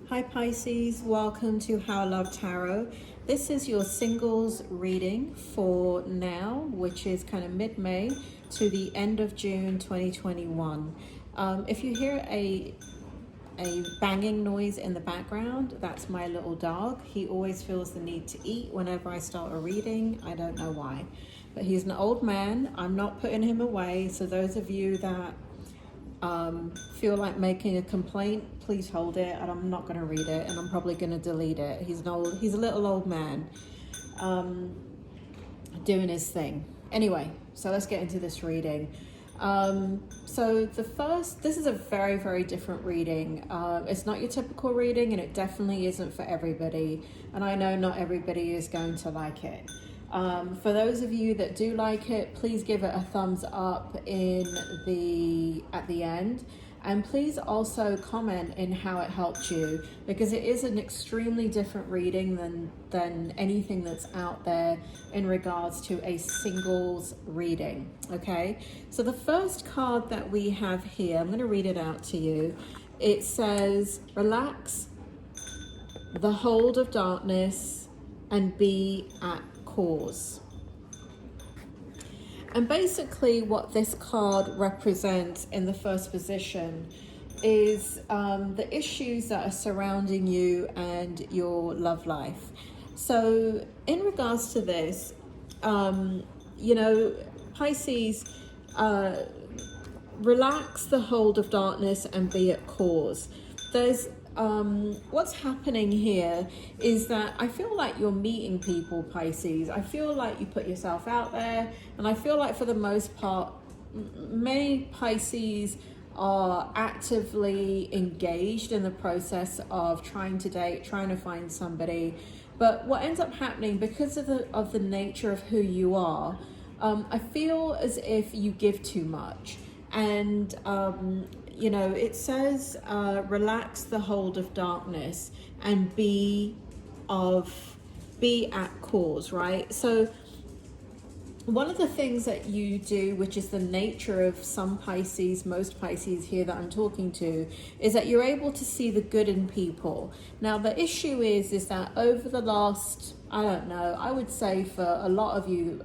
Hi Pisces, welcome to How I Love Tarot. This is your singles reading for now, which is kind of mid-May to the end of June 2021. If you hear a banging noise in the background, that's my little dog. He always feels the need to eat whenever I start a reading. I don't know why, but he's an old man. I'm not putting him away, so those of you that feel like making a complaint, please hold it, and I'm not going to read it, and I'm probably going to delete it. He's a little old man doing his thing. Anyway, so let's get into this reading. So this is a very, very different reading. It's not your typical reading, and it definitely isn't for everybody, and I know not everybody is going to like it. For those of you that do like it, please give it a thumbs up at the end, and please also comment in how it helped you, because it is an extremely different reading than anything that's out there in regards to a singles reading. Okay, so the first card that we have here, I'm going to read it out to you. It says, relax the hold of darkness and be at cause. And basically what this card represents in the first position is the issues that are surrounding you and your love life. So in regards to this, Pisces, relax the hold of darkness and be at cause. There's what's happening here is that I feel like you're meeting people, Pisces. I feel like you put yourself out there, and I feel like for the most part, many Pisces are actively engaged in the process of trying to date, trying to find somebody. But what ends up happening, because of the nature of who you are, I feel as if you give too much. And it says relax the hold of darkness and be at cause, right? So one of the things that you do, which is the nature of some Pisces, most Pisces here that I'm talking to, is that you're able to see the good in people. Now the issue is that over the last, I don't know, I would say for a lot of you,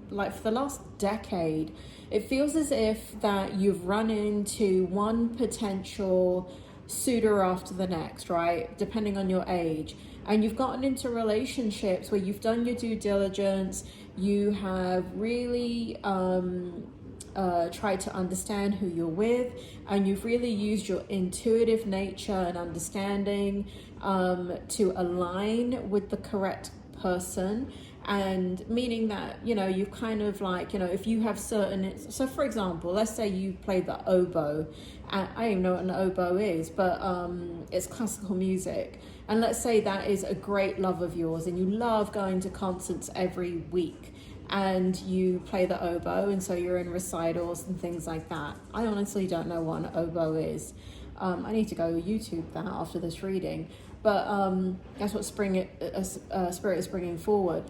like for the last decade, it feels as if that you've run into one potential suitor after the next, right? Depending on your age. And you've gotten into relationships where you've done your due diligence, you have really tried to understand who you're with, and you've really used your intuitive nature and understanding to align with the correct person. And meaning that, you've kind of like, if you have certain, so for example, let's say you play the oboe, and I don't even know what an oboe is, but it's classical music. And let's say that is a great love of yours, and you love going to concerts every week, and you play the oboe, and so you're in recitals and things like that. I honestly don't know what an oboe is. I need to go YouTube that after this reading, but that's what Spirit is bringing forward.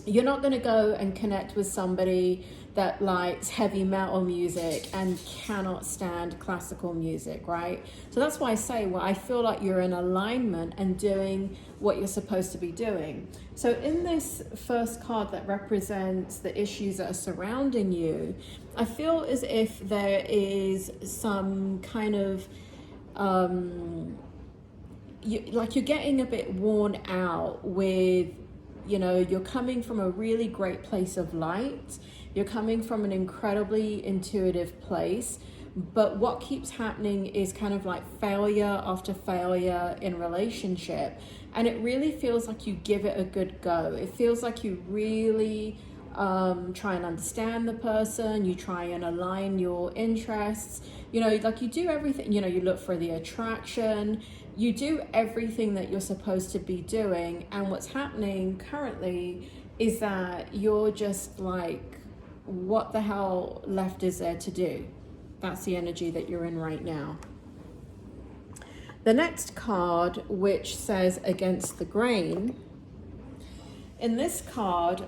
You're not going to go and connect with somebody that likes heavy metal music and cannot stand classical music, right? So that's why I say, I feel like you're in alignment and doing what you're supposed to be doing. So in this first card that represents the issues that are surrounding you, I feel as if there is some kind of you're getting a bit worn out with, you're coming from a really great place of light. You're coming from an incredibly intuitive place. But what keeps happening is kind of like failure after failure in relationship. And it really feels like you give it a good go. It feels like you really try and understand the person. You try and align your interests. Like you do everything, you look for the attraction. You do everything that you're supposed to be doing, and what's happening currently is that you're just like, what the hell left is there to do? That's the energy that you're in right now. The next card, which says against the grain, in this card,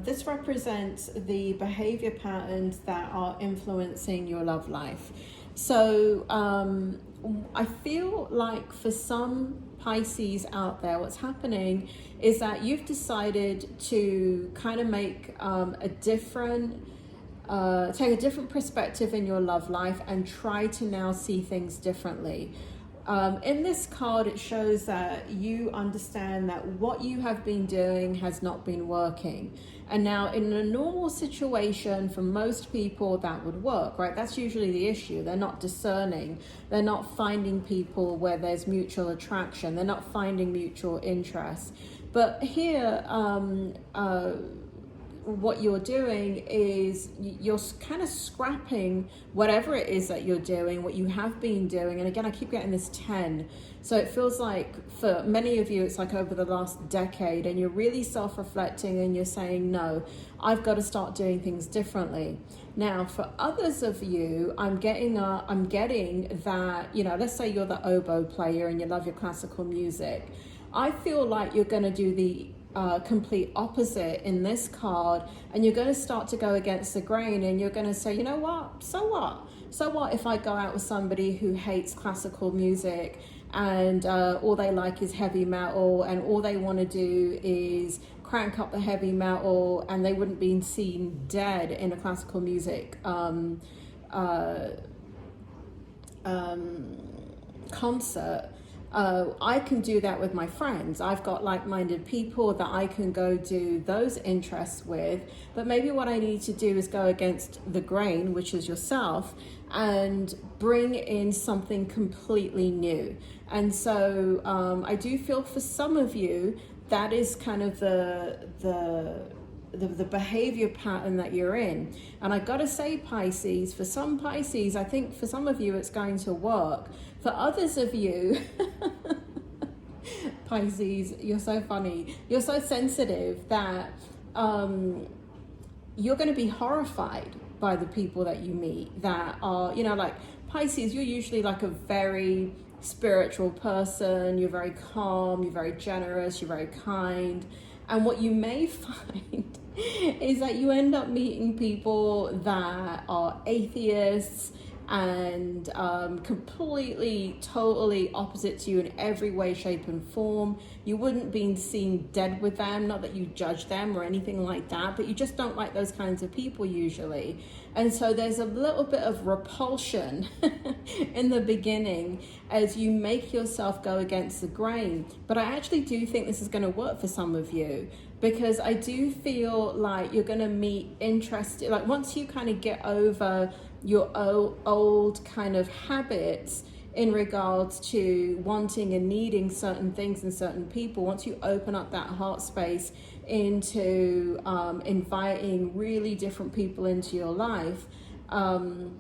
this represents the behavior patterns that are influencing your love life. So I feel like for some Pisces out there, what's happening is that you've decided to kind of make a different, take a different perspective in your love life and try to now see things differently. In this card, it shows that you understand that what you have been doing has not been working. And now in a normal situation, for most people, that would work, right? That's usually the issue. They're not discerning. They're not finding people where there's mutual attraction. They're not finding mutual interest. But here, what you're doing is you're kind of scrapping whatever it is that you're doing, what you have been doing. And again, I keep getting this 10. So it feels like for many of you, it's like over the last decade, and you're really self-reflecting and you're saying, no, I've got to start doing things differently. Now, for others of you, I'm getting that, you know, let's say you're the oboe player and you love your classical music. I feel like you're going to do the complete opposite in this card, and you're going to start to go against the grain, and you're going to say, you know what, so what if I go out with somebody who hates classical music and all they like is heavy metal, and all they want to do is crank up the heavy metal, and they wouldn't be seen dead in a classical music concert. I can do that with my friends. I've got like-minded people that I can go do those interests with, but maybe what I need to do is go against the grain, which is yourself, and bring in something completely new. And so I do feel for some of you, that is kind of the behavior pattern that you're in. And I gotta say, Pisces, for some Pisces, I think for some of you it's going to work. For others of you, Pisces, you're so funny. You're so sensitive that you're going to be horrified by the people that you meet that are, you know, like Pisces, you're usually like a very spiritual person. You're very calm, you're very generous, you're very kind. And what you may find is that you end up meeting people that are atheists and completely, totally opposite to you in every way, shape, and form. You wouldn't be seen dead with them, not that you judge them or anything like that, but you just don't like those kinds of people usually. And so there's a little bit of repulsion in the beginning as you make yourself go against the grain. But I actually do think this is going to work for some of you, because I do feel like you're going to meet interested, like once you kind of get over your old kind of habits in regards to wanting and needing certain things and certain people, once you open up that heart space into inviting really different people into your life, and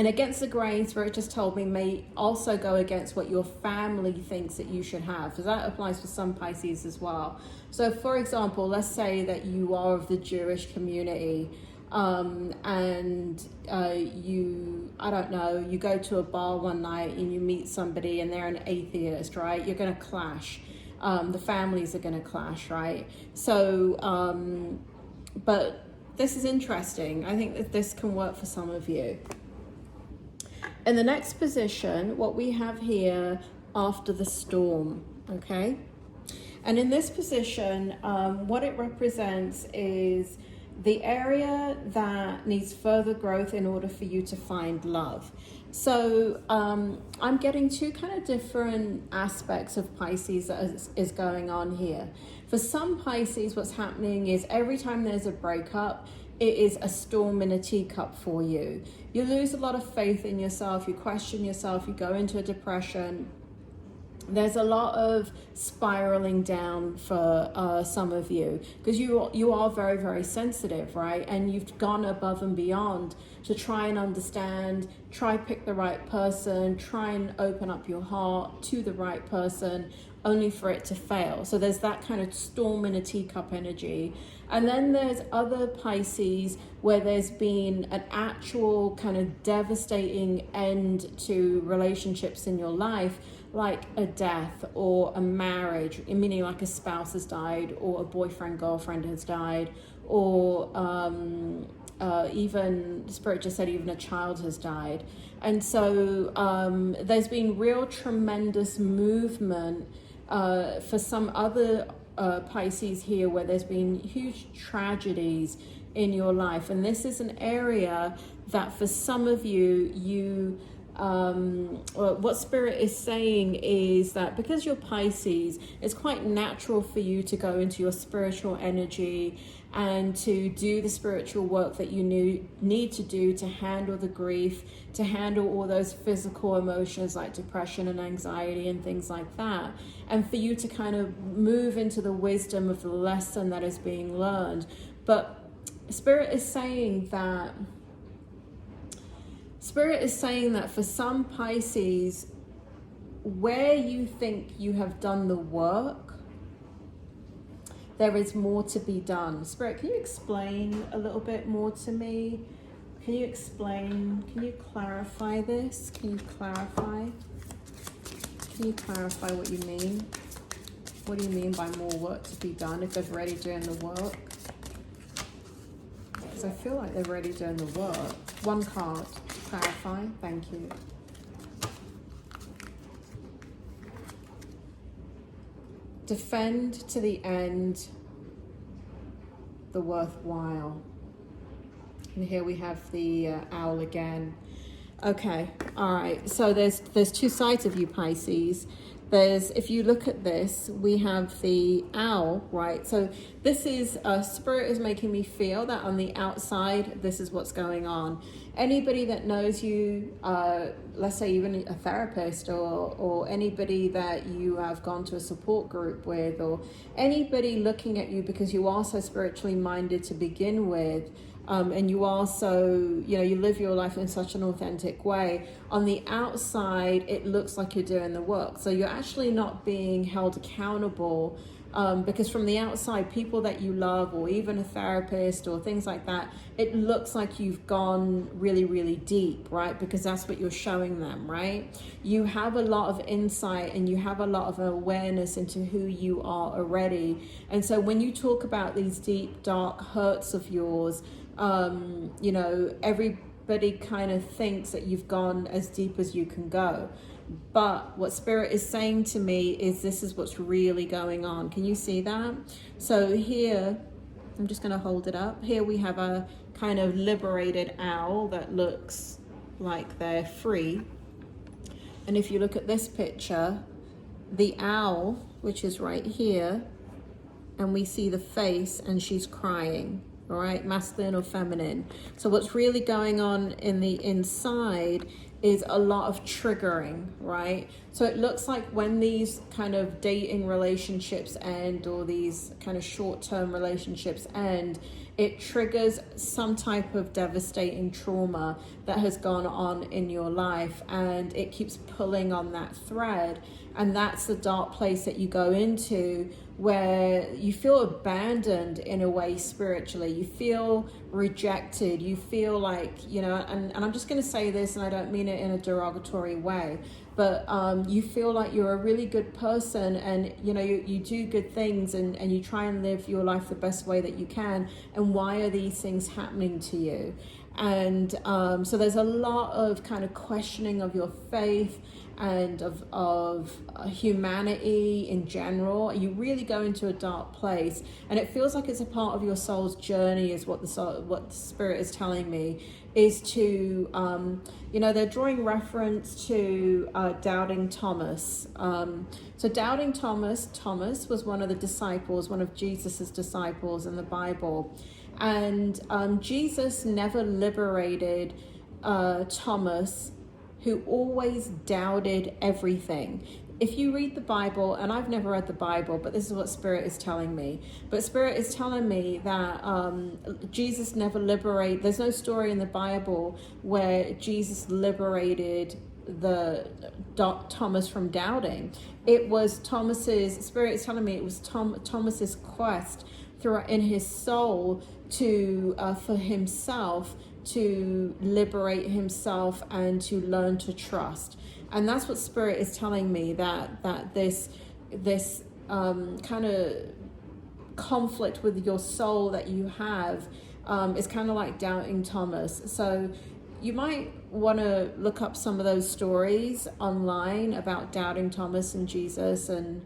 against the grain, Spirit just told me, may also go against what your family thinks that you should have, because that applies for some Pisces as well. So for example, let's say that you are of the Jewish community, and you, I don't know, you go to a bar one night and you meet somebody and they're an atheist, right? You're going to clash. The families are going to clash, right? So, but this is interesting. I think that this can work for some of you. In the next position, what we have here, after the storm, okay? And in this position, what it represents is the area that needs further growth in order for you to find love. So I'm getting two kind of different aspects of Pisces that is going on here. For some Pisces, what's happening is every time there's a breakup, it is a storm in a teacup for you. You lose a lot of faith in yourself, you question yourself, you go into a depression. There's a lot of spiraling down for some of you, because you are very, very sensitive, right? And you've gone above and beyond to try and understand, try pick the right person, try and open up your heart to the right person, only for it to fail. So there's that kind of storm in a teacup energy. And then there's other Pisces where there's been an actual kind of devastating end to relationships in your life, like a death or a marriage, meaning like a spouse has died or a boyfriend, girlfriend has died, or even Spirit just said even a child has died. And so there's been real tremendous movement for some other Pisces here where there's been huge tragedies in your life. And this is an area that for some of you, what Spirit is saying is that because you're Pisces, it's quite natural for you to go into your spiritual energy and to do the spiritual work that you need to do to handle the grief, to handle all those physical emotions like depression and anxiety and things like that, and for you to kind of move into the wisdom of the lesson that is being learned. But Spirit is saying that for some Pisces, where you think you have done the work, there is more to be done. Spirit, can you explain a little bit more to me? Can you explain, can you clarify this? Can you clarify what you mean? What do you mean by more work to be done if they're already doing the work? Because I feel like they're already doing the work. One card, clarify, thank you. Defend to the end the worthwhile. And here we have the owl again. Okay, all right. So there's two sides of you, Pisces. There's, if you look at this, we have the owl, right? So this is, Spirit is making me feel that on the outside, this is what's going on. Anybody that knows you, let's say even a therapist or anybody that you have gone to a support group with, or anybody looking at you because you are so spiritually minded to begin with, and you also, you live your life in such an authentic way. On the outside, it looks like you're doing the work. So you're actually not being held accountable, because from the outside, people that you love, or even a therapist or things like that, it looks like you've gone really, really deep, right? Because that's what you're showing them, right? You have a lot of insight and you have a lot of awareness into who you are already. And so when you talk about these deep, dark hurts of yours, everybody kind of thinks that you've gone as deep as you can go. But what Spirit is saying to me is this is what's really going on. Can you see that? So here, I'm just going to hold it up. Here we have a kind of liberated owl that looks like they're free. And if you look at this picture, the owl, which is right here, and we see the face and she's crying. All right, masculine or feminine. So what's really going on in the inside is a lot of triggering, right? So it looks like when these kind of dating relationships end, or these kind of short-term relationships end, it triggers some type of devastating trauma that has gone on in your life, and it keeps pulling on that thread. And that's the dark place that you go into, where you feel abandoned in a way spiritually. You feel rejected. You feel like, and I'm just going to say this, and I don't mean it in a derogatory way, but you feel like you're a really good person, and you do good things, and you try and live your life the best way that you can. And why are these things happening to you? And so there's a lot of kind of questioning of your faith and of humanity in general. You really go into a dark place, and it feels like it's a part of your soul's journey, is what the Spirit is telling me, is to they're drawing reference to doubting Thomas. So doubting Thomas was one of the disciples, one of Jesus's disciples in the Bible, and Jesus never liberated Thomas, who always doubted everything. If you read the Bible, and I've never read the Bible, but this is what Spirit is telling me. But Spirit is telling me that Jesus never liberated, there's no story in the Bible where Jesus liberated Thomas from doubting. It was Spirit is telling me it was Thomas's quest in his soul for himself, to liberate himself and to learn to trust. And that's what Spirit is telling me, that this kind of conflict with your soul that you have is kind of like doubting Thomas. So you might want to look up some of those stories online about doubting Thomas and Jesus, and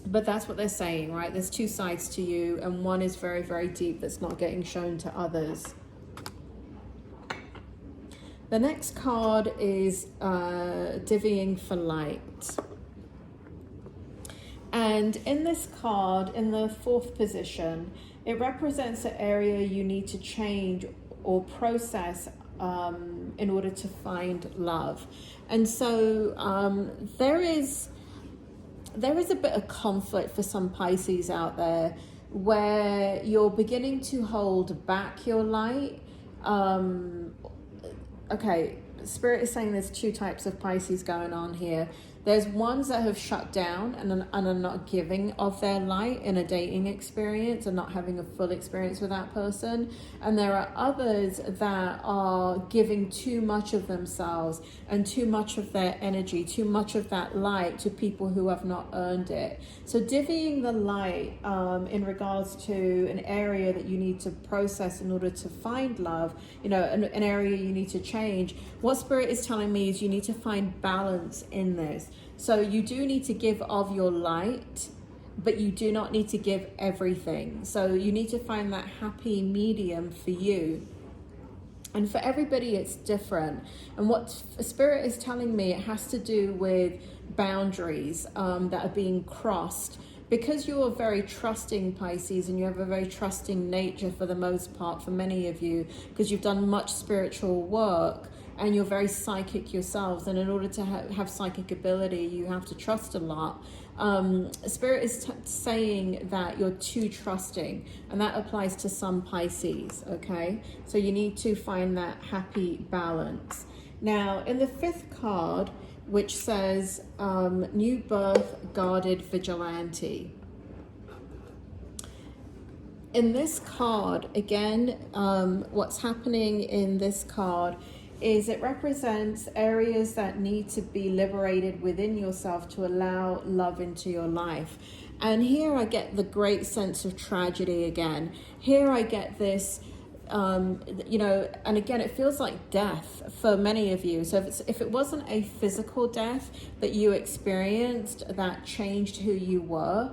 but that's what they're saying, right? There's two sides to you, and one is very, very deep that's not getting shown to others. The next card is Divvying for Light. And in this card, in the 4th position, it represents an area you need to change or process in order to find love. And so there is a bit of conflict for some Pisces out there where you're beginning to hold back your light. Okay, Spirit is saying there's 2 types of Pisces going on here. There's ones that have shut down and are not giving of their light in a dating experience and not having a full experience with that person. And there are others that are giving too much of themselves and too much of their energy, too much of that light to people who have not earned it. So divvying the light in regards to an area that you need to process in order to find love, you know, an area you need to change. What Spirit is telling me is you need to find balance in this. So you do need to give of your light, but you do not need to give everything. So you need to find that happy medium for you. And for everybody, it's different. And what Spirit is telling me, it has to do with boundaries that are being crossed. Because you are very trusting, Pisces, and you have a very trusting nature for the most part, for many of you, because you've done much spiritual work, and you're very psychic yourselves, and in order to have psychic ability, you have to trust a lot. Spirit is saying that you're too trusting, and that applies to some Pisces, okay? So you need to find that happy balance. Now, in the 5th card, which says New Birth Guarded Vigilante. In this card, again, what's happening in this card is it represents areas that need to be liberated within yourself to allow love into your life. And here I get the great sense of tragedy again. Here I get this, you know, and again, it feels like death for many of you. So if it wasn't a physical death that you experienced that changed who you were,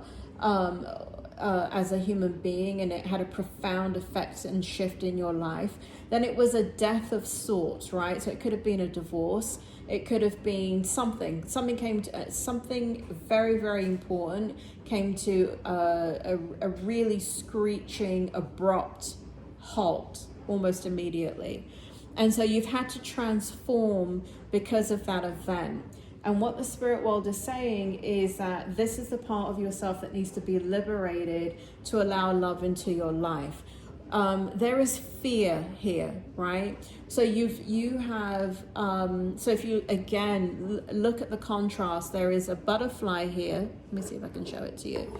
as a human being, and it had a profound effect and shift in your life, then it was a death of sorts, right? So it could have been a divorce, it could have been something came to something very, very important came to a really screeching, abrupt halt almost immediately. And so you've had to transform because of that event. And what the spirit world is saying is that this is the part of yourself that needs to be liberated to allow love into your life. There is fear here, right? So you have, so if you again look at the contrast, there is a butterfly here. Let me see if I can show it to you.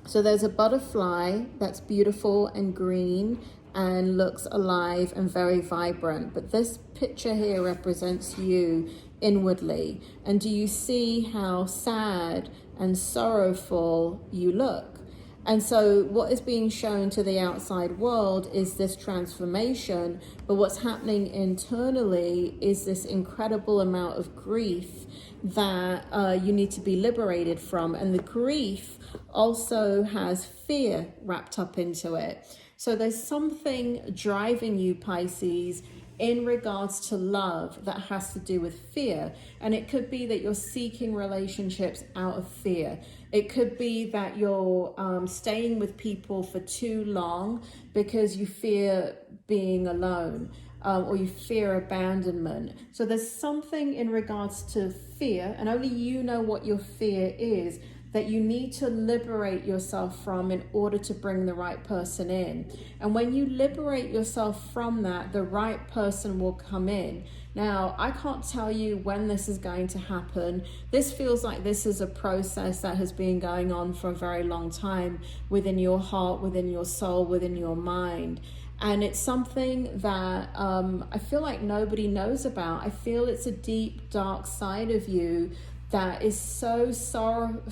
So there's a butterfly that's beautiful and green and looks alive and very vibrant. But this picture here represents you inwardly. And do you see how sad and sorrowful you look? And so what is being shown to the outside world is this transformation, but what's happening internally is this incredible amount of grief that you need to be liberated from. And the grief also has fear wrapped up into it. So there's something driving you, Pisces, in regards to love that has to do with fear. And it could be that you're seeking relationships out of fear. It could be that you're staying with people for too long because you fear being alone, or you fear abandonment. So there's something in regards to fear, and only you know what your fear is, that you need to liberate yourself from in order to bring the right person in. And when you liberate yourself from that, the right person will come in. Now, I can't tell you when this is going to happen. This feels like this is a process that has been going on for a very long time within your heart, within your soul, within your mind. And it's something that I feel like nobody knows about. I feel it's a deep, dark side of you that is so sorrowful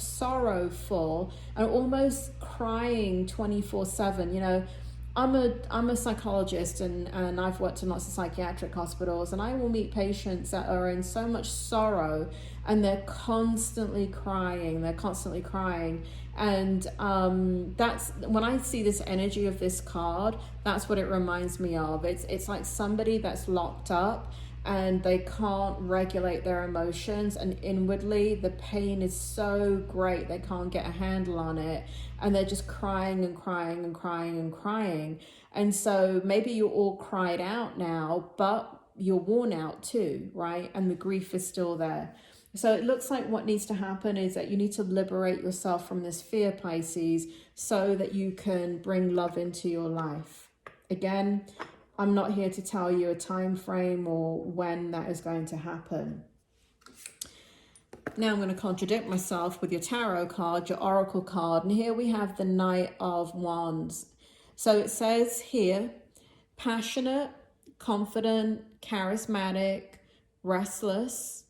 and almost crying 24/7. You know, I'm a psychologist, and I've worked in lots of psychiatric hospitals, and I will meet patients that are in so much sorrow and they're constantly crying. And that's when I see this energy of this card, that's what it reminds me of. It's like somebody that's locked up and they can't regulate their emotions, and inwardly the pain is so great they can't get a handle on it, and they're just crying and crying and crying and crying. And so maybe you're all cried out now, but you're worn out too, right? And the grief is still there. So it looks like what needs to happen is that you need to liberate yourself from this fear, Pisces, so that you can bring love into your life. Again, I'm not here to tell you a time frame or when that is going to happen. Now I'm going to contradict myself with your tarot card, your oracle card. And here we have the Knight of Wands. So it says here, passionate, confident, charismatic, restless,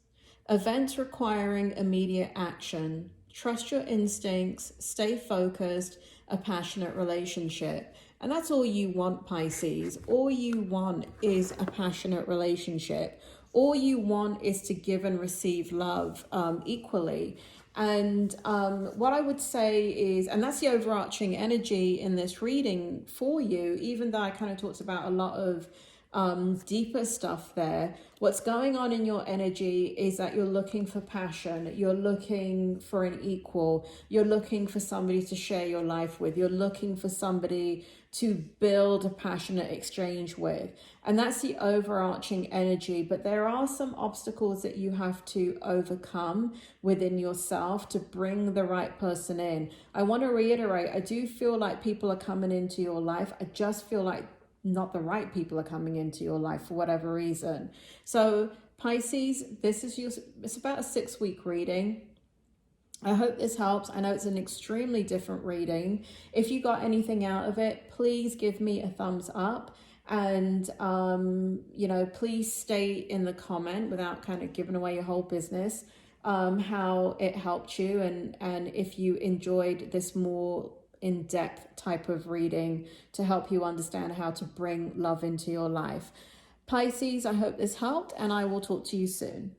events requiring immediate action. Trust your instincts, stay focused, a passionate relationship. And that's all you want, Pisces. All you want is a passionate relationship. All you want is to give and receive love equally. And what I would say is, and that's the overarching energy in this reading for you, even though I kind of talked about a lot of deeper stuff there. What's going on in your energy is that you're looking for passion. You're looking for an equal. You're looking for somebody to share your life with. You're looking for somebody to build a passionate exchange with. And that's the overarching energy. But there are some obstacles that you have to overcome within yourself to bring the right person in. I want to reiterate, I do feel like people are coming into your life. I just feel like not the right people are coming into your life for whatever reason. So Pisces, it's about a 6-week reading. I hope this helps. I know it's an extremely different reading. If you got anything out of it, please give me a thumbs up. And, you know, please state in the comment, without kind of giving away your whole business, how it helped you, and if you enjoyed this more in-depth type of reading to help you understand how to bring love into your life. Pisces, I hope this helped, and I will talk to you soon.